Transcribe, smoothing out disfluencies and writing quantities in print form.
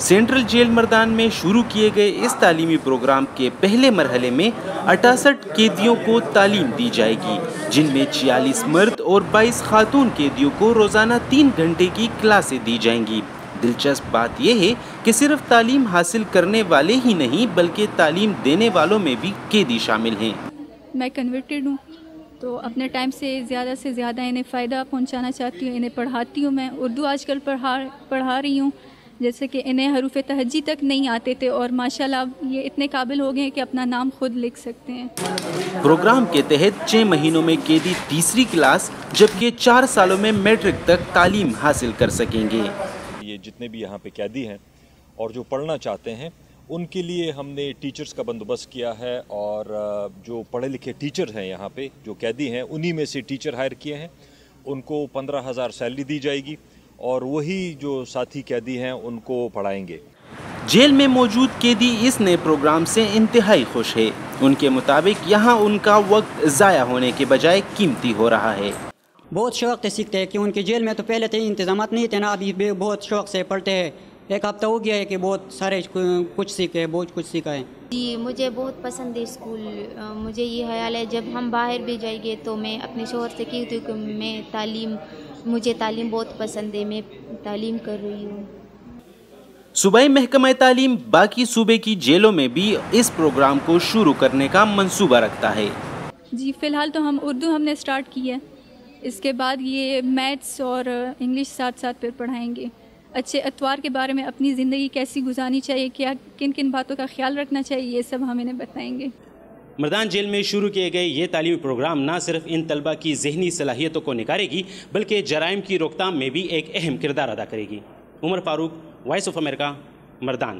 Central jail مردان میں شروع کیے گئے اس تعلیمی پروگرام کے پہلے مرحلے میں 68 قیدیوں کو تعلیم دی جائے گی، جن میں 46 مرد اور 22 خاتون قیدیوں کو روزانہ 3 گھنٹے کی کلاسیں دی جائیں گی۔ دلچسپ بات یہ ہے کہ صرف تعلیم حاصل کرنے والے ہی نہیں بلکہ تعلیم دینے والوں میں بھی قیدی شامل ہیں۔ میں کنورٹڈ ہوں تو اپنے ٹائم سے زیادہ انہیں فائدہ پہنچانا چاہتی ہوں، انہیں پڑھاتی ہوں۔ میں اردو آج کل پڑھا رہی ہوں، جیسے کہ انہیں حروف تہجی تک نہیں آتے تھے اور ماشاءاللہ یہ اتنے قابل ہو گئے ہیں کہ اپنا نام خود لکھ سکتے ہیں۔ پروگرام کے تحت 6 مہینوں میں قیدی تیسری کلاس جبکہ 4 سالوں میں میٹرک تک تعلیم حاصل کر سکیں گے۔ یہ جتنے بھی یہاں پہ قیدی ہیں اور جو پڑھنا چاہتے ہیں ان کے لیے ہم نے ٹیچرز کا بندوبست کیا ہے، اور جو پڑھے لکھے ٹیچر ہیں یہاں پہ جو قیدی ہیں انہی میں سے ٹیچر ہائر کیے ہیں، ان کو 15,000 سیلری دی جائے گی اور وہی جو ساتھی قیدی ہیں ان کو پڑھائیں گے۔ جیل میں موجود قیدی اس نئے پروگرام سے انتہائی خوش ہے۔ ان کے مطابق یہاں ان کا وقت ضائع ہونے کے بجائے قیمتی ہو رہا ہے۔ بہت شوق سے سیکھتے ہیں کہ ان کے جیل میں تو پہلے تو انتظامات نہیں تھے نا، ابھی بہت شوق سے پڑھتے ہیں۔ 1 ہفتہ ہو گیا ہے کہ بہت سارے کچھ سیکھے، بہت کچھ سیکھا ہے۔ جی مجھے بہت پسند ہے اسکول۔ مجھے یہ خیال ہے جب ہم باہر بھی جائیں گے تو میں اپنے شوہر سے کہتی ہوں کہ مجھے تعلیم بہت پسند ہے، میں تعلیم کر رہی ہوں۔ صوبائی محکمہ تعلیم باقی صوبے کی جیلوں میں بھی اس پروگرام کو شروع کرنے کا منصوبہ رکھتا ہے۔ جی فی الحال تو اردو ہم نے سٹارٹ کی ہے، اس کے بعد یہ میتھس اور انگلش ساتھ پھر پڑھائیں گے۔ اچھے اطوار کے بارے میں، اپنی زندگی کیسی گزارنی چاہیے، کیا کن باتوں کا خیال رکھنا چاہیے، یہ سب ہم انہیں بتائیں گے۔ مردان جیل میں شروع کیے گئے یہ تعلیمی پروگرام نہ صرف ان طلبہ کی ذہنی صلاحیتوں کو نکھارے گی بلکہ جرائم کی روک تھام میں بھی ایک اہم کردار ادا کرے گی۔ عمر فاروق، وائس آف امریکہ، مردان۔